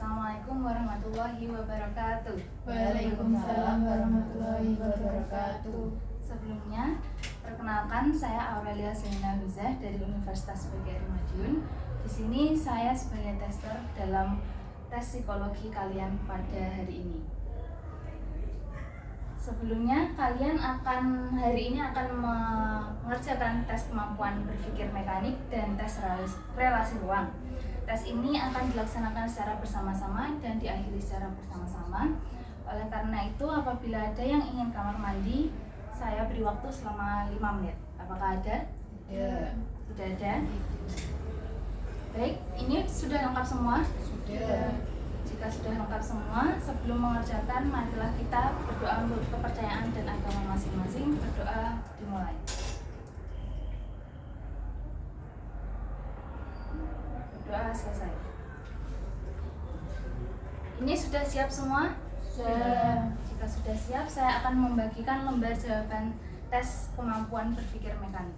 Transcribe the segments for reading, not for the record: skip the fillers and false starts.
Assalamualaikum warahmatullahi wabarakatuh. Waalaikumsalam warahmatullahi wabarakatuh. Sebelumnya, perkenalkan saya Aurelia Zainal Huzah dari Universitas PGRI Madiun. Di sini saya sebagai tester dalam tes psikologi kalian pada hari ini. Sebelumnya, kalian hari ini akan mengerjakan tes kemampuan berpikir mekanik dan tes relasi ruang. Tes ini akan dilaksanakan secara bersama-sama dan diakhiri secara bersama-sama. Oleh karena itu, apabila ada yang ingin kamar mandi, saya beri waktu selama 5 menit. Apakah ada? Tidak ada? Baik, ini sudah lengkap semua? Sudah. Jika sudah lengkap semua, sebelum mengerjakan, marilah kita berdoa untuk kepercayaan dan agama masing-masing. Berdoa dimulai. Berdoa selesai. Ini sudah siap semua? Sudah. Jika sudah siap, saya akan membagikan lembar jawaban tes kemampuan berpikir mekanik.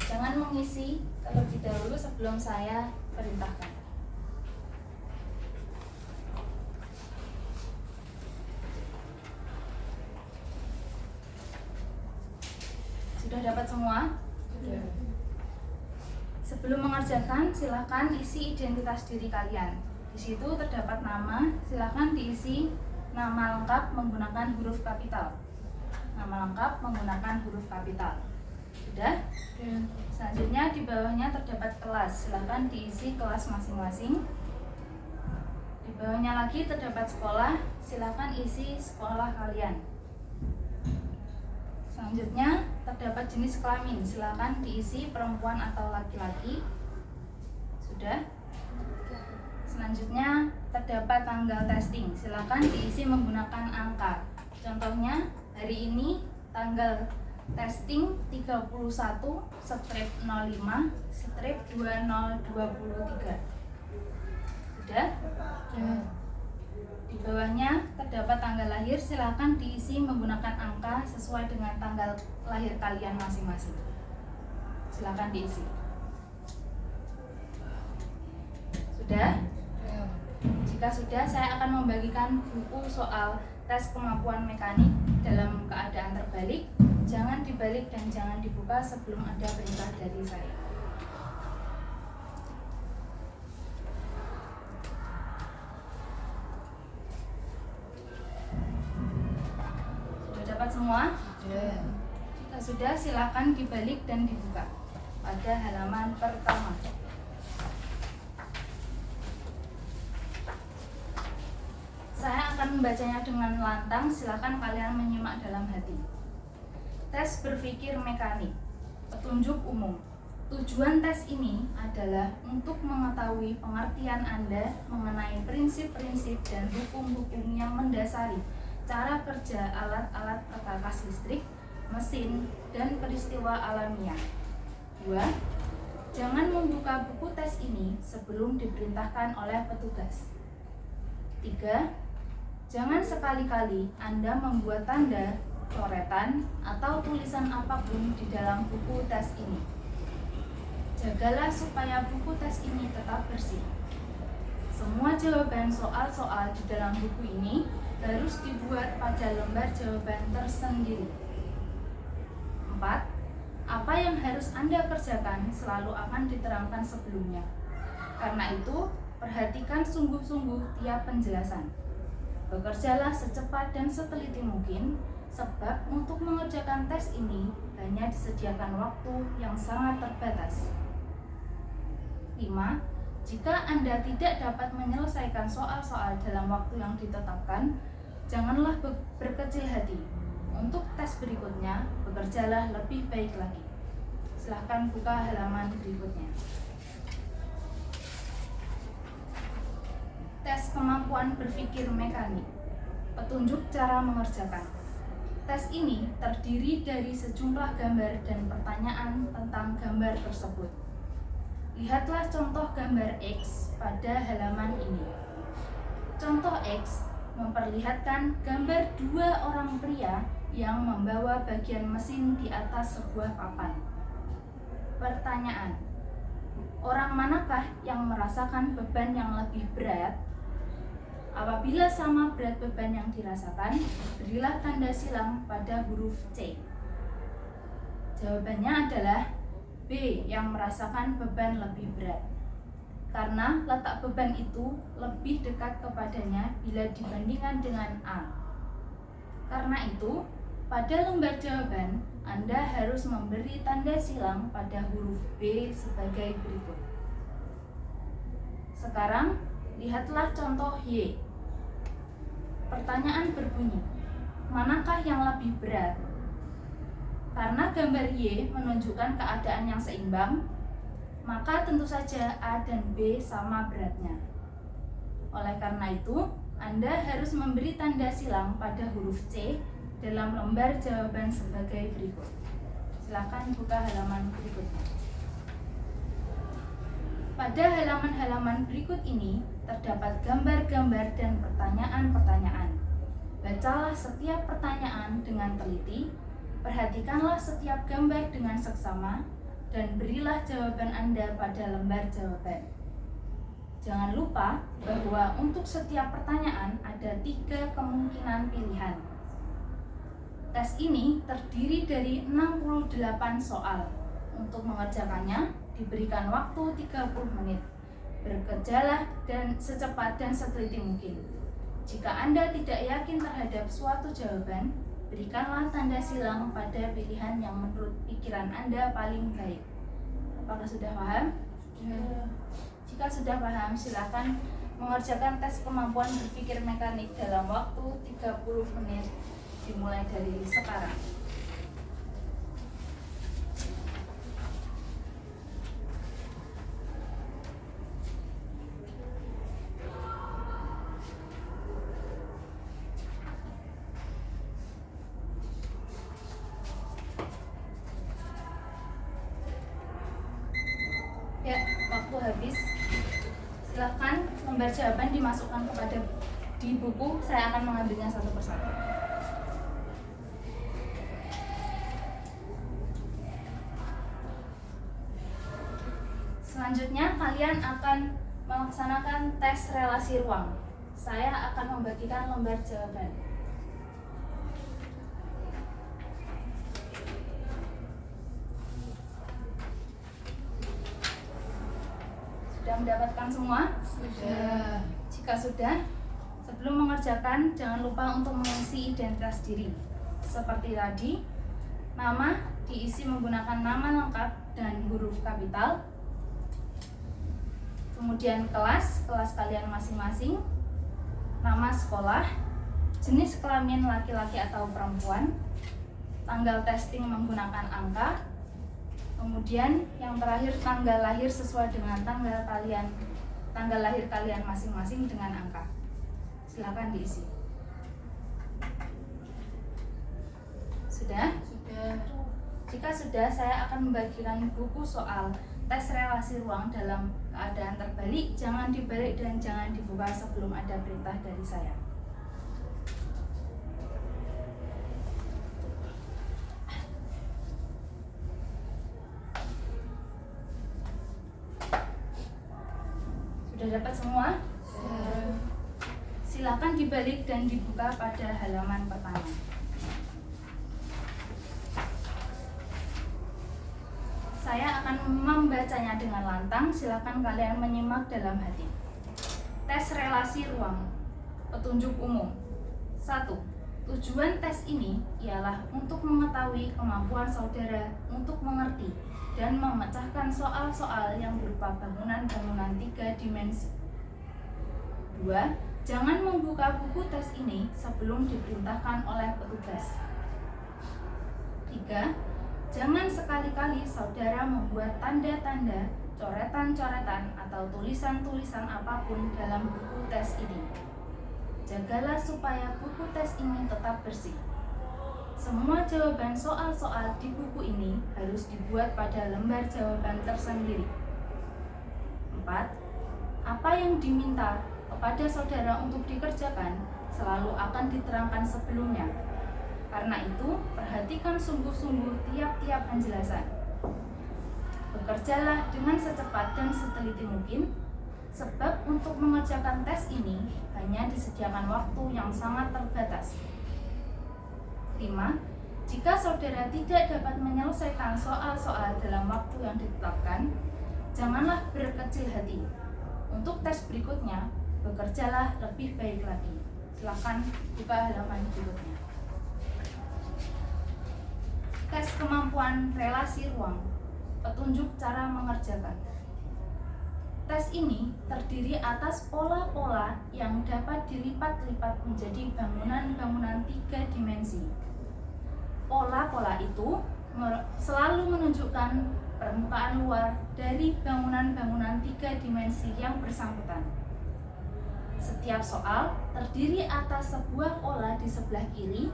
Jangan mengisi terlebih dahulu sebelum saya perintahkan. Sudah dapat semua? Sudah. Sebelum mengerjakan, silakan isi identitas diri kalian. Di situ terdapat nama, silakan diisi nama lengkap menggunakan huruf kapital. Nama lengkap menggunakan huruf kapital. Sudah? Selanjutnya di bawahnya terdapat kelas, silakan diisi kelas masing-masing. Di bawahnya lagi terdapat sekolah, silakan isi sekolah kalian. Selanjutnya terdapat jenis kelamin, silakan diisi perempuan atau laki-laki. Sudah? Selanjutnya terdapat tanggal testing, silakan diisi menggunakan angka. Contohnya hari ini tanggal testing 31/05/2023. Sudah? Di bawahnya terdapat tanggal lahir, silakan diisi menggunakan angka sesuai dengan tanggal lahir kalian masing-masing. Silakan diisi. Sudah? Jika sudah, saya akan membagikan buku soal tes kemampuan mekanik dalam keadaan terbalik. Jangan dibalik dan jangan dibuka sebelum ada perintah dari saya. Dapat semua? Sudah. Jika sudah, silakan dibalik dan dibuka pada halaman pertama. Saya akan membacanya dengan lantang, silakan kalian menyimak dalam hati. Tes berpikir mekanik. Petunjuk umum. Tujuan tes ini adalah untuk mengetahui pengertian Anda mengenai prinsip-prinsip dan hukum-hukum yang mendasari cara kerja alat-alat perkakas listrik, mesin, dan peristiwa alamiah. 2. Jangan membuka buku tes ini sebelum diperintahkan oleh petugas. 3. Jangan sekali-kali Anda membuat tanda, coretan, atau tulisan apapun di dalam buku tes ini. Jagalah supaya buku tes ini tetap bersih. Semua jawaban soal-soal di dalam buku ini harus dibuat pada lembar jawaban tersendiri. 4. Apa yang harus Anda kerjakan selalu akan diterangkan sebelumnya. Karena itu, perhatikan sungguh-sungguh tiap penjelasan. Bekerjalah secepat dan seteliti mungkin, sebab untuk mengerjakan tes ini hanya disediakan waktu yang sangat terbatas. 5. Jika Anda tidak dapat menyelesaikan soal-soal dalam waktu yang ditetapkan, janganlah berkecil hati. Untuk tes berikutnya, bekerjalah lebih baik lagi. Silahkan buka halaman berikutnya. Tes kemampuan berpikir mekanik. Petunjuk cara mengerjakan. Tes ini terdiri dari sejumlah gambar dan pertanyaan tentang gambar tersebut. Lihatlah contoh gambar X pada halaman ini. Contoh X memperlihatkan gambar 2 orang pria yang membawa bagian mesin di atas sebuah papan. Pertanyaan: Orang manakah yang merasakan beban yang lebih berat? Apabila sama berat beban yang dirasakan, berilah tanda silang pada huruf C. Jawabannya adalah B, yang merasakan beban lebih berat. Karena letak beban itu lebih dekat kepadanya bila dibandingkan dengan A. Karena itu, pada lembar jawaban, Anda harus memberi tanda silang pada huruf B sebagai berikut. Sekarang, lihatlah contoh Y. Pertanyaan berbunyi, manakah yang lebih berat? Karena gambar Y menunjukkan keadaan yang seimbang, maka tentu saja A dan B sama beratnya. Oleh karena itu, Anda harus memberi tanda silang pada huruf C dalam lembar jawaban sebagai berikut. Silakan buka halaman berikutnya. Pada halaman-halaman berikut ini terdapat gambar-gambar dan pertanyaan-pertanyaan. Bacalah setiap pertanyaan dengan teliti, perhatikanlah setiap gambar dengan seksama, dan berilah jawaban Anda pada lembar jawaban. Jangan lupa bahwa untuk setiap pertanyaan ada 3 kemungkinan pilihan. Tes ini terdiri dari 68 soal. Untuk mengerjakannya, diberikan waktu 30 menit. Bekerjalah dan secepat dan seteliti mungkin. Jika Anda tidak yakin terhadap suatu jawaban, berikanlah tanda silang pada pilihan yang menurut pikiran Anda paling baik. Apakah sudah paham? Ya. Jika sudah paham, silakan mengerjakan tes kemampuan berpikir mekanik dalam waktu 30 menit dimulai dari sekarang. Ya, waktu habis. Silakan lembar jawaban dimasukkan kepada di buku. Saya akan mengambilnya satu persatu. Selanjutnya kalian akan melaksanakan tes relasi ruang. Saya akan membagikan lembar jawaban. Sudah mendapatkan semua? Sudah. Jika sudah, sebelum mengerjakan jangan lupa untuk mengisi identitas diri. Seperti tadi, nama diisi menggunakan nama lengkap dan huruf kapital. Kemudian kelas kalian masing-masing, nama sekolah, jenis kelamin laki-laki atau perempuan, tanggal testing menggunakan angka, kemudian yang terakhir tanggal lahir sesuai dengan tanggal lahir kalian masing-masing dengan angka. Silakan diisi. Sudah? Sudah. Jika sudah, saya akan membagikan buku soal tes relasi ruang dalam keadaan terbalik. Jangan dibalik dan jangan dibuka sebelum ada perintah dari saya. Sudah dapat semua? Sudah. Silakan dibalik dan dibuka pada halaman pertama. Saya akan membacanya dengan lantang, silakan kalian menyimak dalam hati. Tes relasi ruang. Petunjuk umum. 1. Tujuan tes ini ialah untuk mengetahui kemampuan saudara untuk mengerti dan memecahkan soal-soal yang berupa bangunan-bangunan 3 dimensi. 2. Jangan membuka buku tes ini sebelum diperintahkan oleh petugas. 3. Jangan sekali-kali saudara membuat tanda-tanda, coretan-coretan, atau tulisan-tulisan apapun dalam buku tes ini. Jagalah supaya buku tes ini tetap bersih. Semua jawaban soal-soal di buku ini harus dibuat pada lembar jawaban tersendiri. 4. Apa yang diminta kepada saudara untuk dikerjakan selalu akan diterangkan sebelumnya. Karena itu, perhatikan sungguh-sungguh tiap-tiap penjelasan. Bekerjalah dengan secepat dan seteliti mungkin, sebab untuk mengerjakan tes ini hanya disediakan waktu yang sangat terbatas. 5. Jika saudara tidak dapat menyelesaikan soal-soal dalam waktu yang ditetapkan, janganlah berkecil hati. Untuk tes berikutnya, bekerjalah lebih baik lagi. Silakan buka halaman berikutnya. Tes kemampuan relasi ruang, petunjuk cara mengerjakan. Tes ini terdiri atas pola-pola yang dapat dilipat-lipat menjadi bangunan-bangunan 3 dimensi. Pola-pola itu selalu menunjukkan permukaan luar dari bangunan-bangunan 3 dimensi yang bersangkutan. Setiap soal terdiri atas sebuah pola di sebelah kiri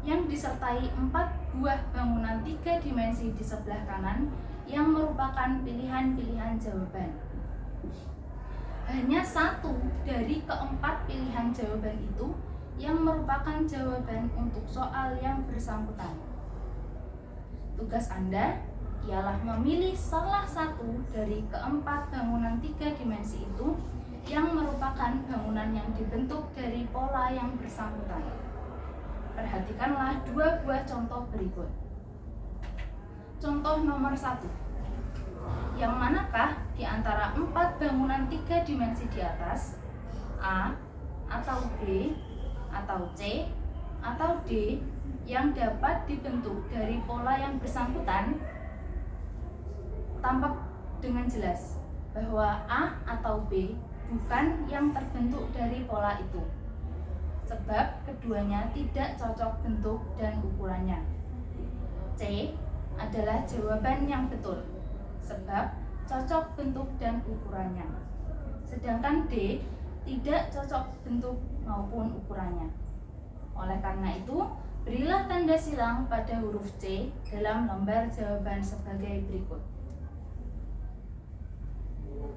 yang disertai 4 buah bangunan 3 dimensi di sebelah kanan yang merupakan pilihan-pilihan jawaban. Hanya satu dari keempat pilihan jawaban itu yang merupakan jawaban untuk soal yang bersangkutan. Tugas Anda ialah memilih salah satu dari keempat bangunan 3 dimensi itu yang merupakan bangunan yang dibentuk dari pola yang bersangkutan. Perhatikanlah 2 buah contoh berikut. Contoh nomor 1. Yang manakah di antara 4 bangunan 3 dimensi di atas, A atau B atau C atau D, yang dapat dibentuk dari pola yang bersangkutan? Tampak dengan jelas bahwa A atau B bukan yang terbentuk dari pola itu, sebab keduanya tidak cocok bentuk dan ukurannya. C adalah jawaban yang betul, sebab cocok bentuk dan ukurannya. Sedangkan D tidak cocok bentuk maupun ukurannya. Oleh karena itu, berilah tanda silang pada huruf C dalam lembar jawaban sebagai berikut.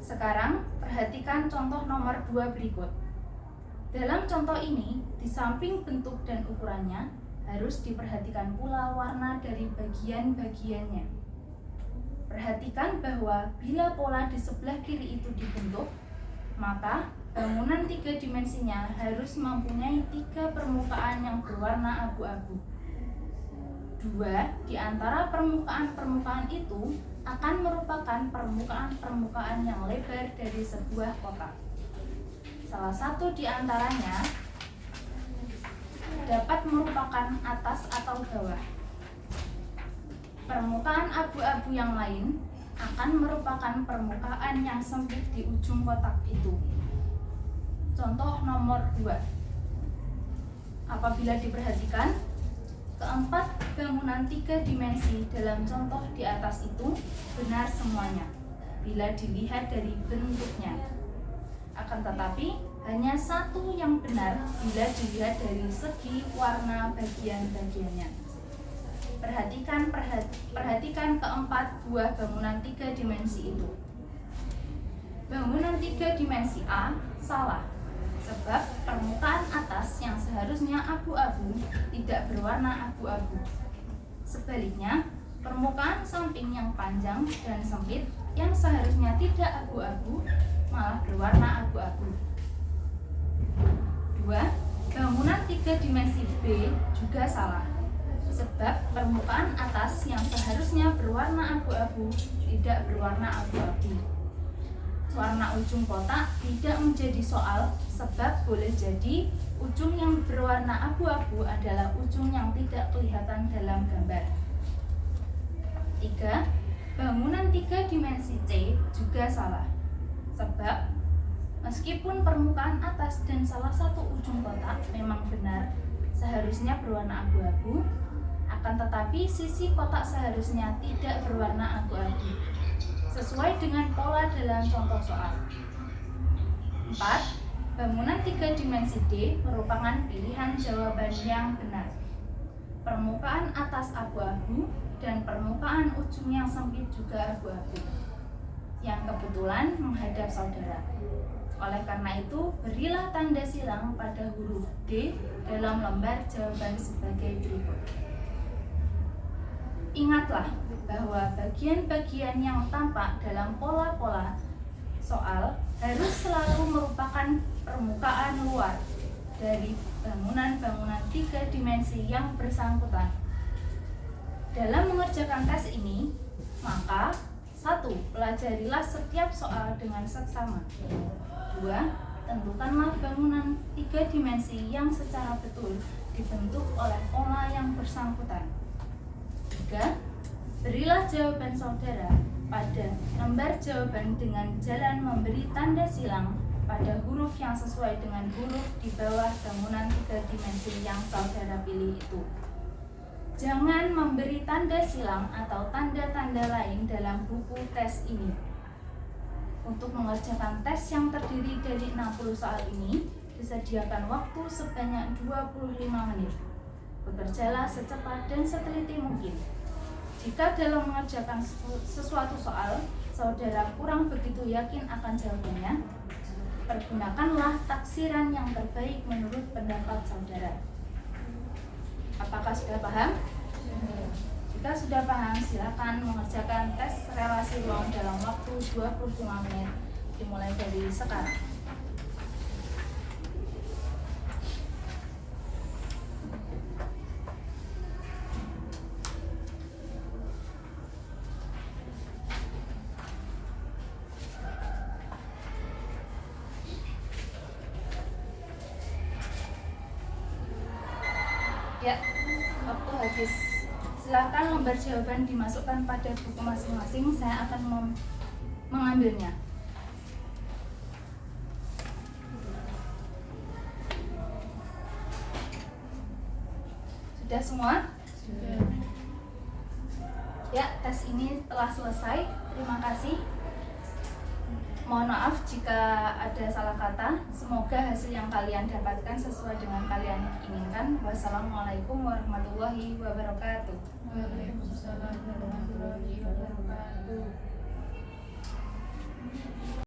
Sekarang, perhatikan contoh nomor 2 berikut. Dalam contoh ini, di samping bentuk dan ukurannya, harus diperhatikan pula warna dari bagian-bagiannya. Perhatikan bahwa bila pola di sebelah kiri itu dibentuk, maka bangunan 3 dimensinya harus mempunyai 3 permukaan yang berwarna abu-abu. 2 di antara permukaan-permukaan itu akan merupakan permukaan-permukaan yang lebar dari sebuah kotak. Salah satu di antaranya dapat merupakan atas atau bawah. Permukaan abu-abu yang lain akan merupakan permukaan yang sempit di ujung kotak itu. Contoh nomor 2. Apabila diperhatikan, keempat bangunan 3 dimensi dalam contoh di atas itu benar semuanya bila dilihat dari bentuknya. Akan tetapi, hanya satu yang benar bila dilihat dari segi warna bagian-bagiannya. Perhatikan keempat buah bangunan 3 dimensi itu. Bangunan 3 dimensi A salah, sebab permukaan atas yang seharusnya abu-abu tidak berwarna abu-abu. Sebaliknya, permukaan samping yang panjang dan sempit yang seharusnya tidak abu-abu malah berwarna abu-abu. 2. Bangunan 3 dimensi B juga salah, sebab permukaan atas yang seharusnya berwarna abu-abu tidak berwarna abu-abu. Warna ujung kotak tidak menjadi soal, sebab boleh jadi ujung yang berwarna abu-abu adalah ujung yang tidak kelihatan dalam gambar. 3. Bangunan 3 dimensi C juga salah, sebab meskipun permukaan atas dan salah satu ujung kotak memang benar seharusnya berwarna abu-abu, akan tetapi sisi kotak seharusnya tidak berwarna abu-abu, sesuai dengan pola dalam contoh soal. 4. Bangunan 3 dimensi D merupakan pilihan jawaban yang benar. Permukaan atas abu-abu dan permukaan ujung yang sempit juga abu-abu, yang kebetulan menghadap saudara. Oleh karena itu, berilah tanda silang pada huruf D dalam lembar jawaban sebagai berikut. Ingatlah bahwa bagian-bagian yang tampak dalam pola-pola soal harus selalu merupakan permukaan luar dari bangunan-bangunan 3 dimensi yang bersangkutan. Dalam mengerjakan tes ini, maka 1. Pelajarilah setiap soal dengan seksama. 2. Tentukanlah bangunan 3 dimensi yang secara betul dibentuk oleh pola yang bersangkutan. 3. Berilah jawaban saudara pada lembar jawaban dengan jalan memberi tanda silang pada huruf yang sesuai dengan huruf di bawah bangunan 3 dimensi yang saudara pilih itu. Jangan memberi tanda silang atau tanda-tanda lain dalam buku tes ini. Untuk mengerjakan tes yang terdiri dari 60 soal ini, disediakan waktu sebanyak 25 menit. Bekerjalah secepat dan seteliti mungkin. Jika dalam mengerjakan sesuatu soal, saudara kurang begitu yakin akan jawabannya, pergunakanlah taksiran yang terbaik menurut pendapat saudara. Apakah sudah paham? Jika sudah paham, silakan mengerjakan tes relasi ruang dalam waktu 25 menit dimulai dari sekarang. Ya, waktu habis. Silakan lembar jawaban dimasukkan pada buku masing-masing. Saya akan mengambilnya. Sudah semua? Sudah. Ya, tes ini telah selesai. Terima kasih. Mohon maaf jika ada salah kata. Semoga hasil yang kalian dapatkan sesuai dengan kalian inginkan. Wassalamualaikum warahmatullahi wabarakatuh. Waalaikumsalam warahmatullahi wabarakatuh.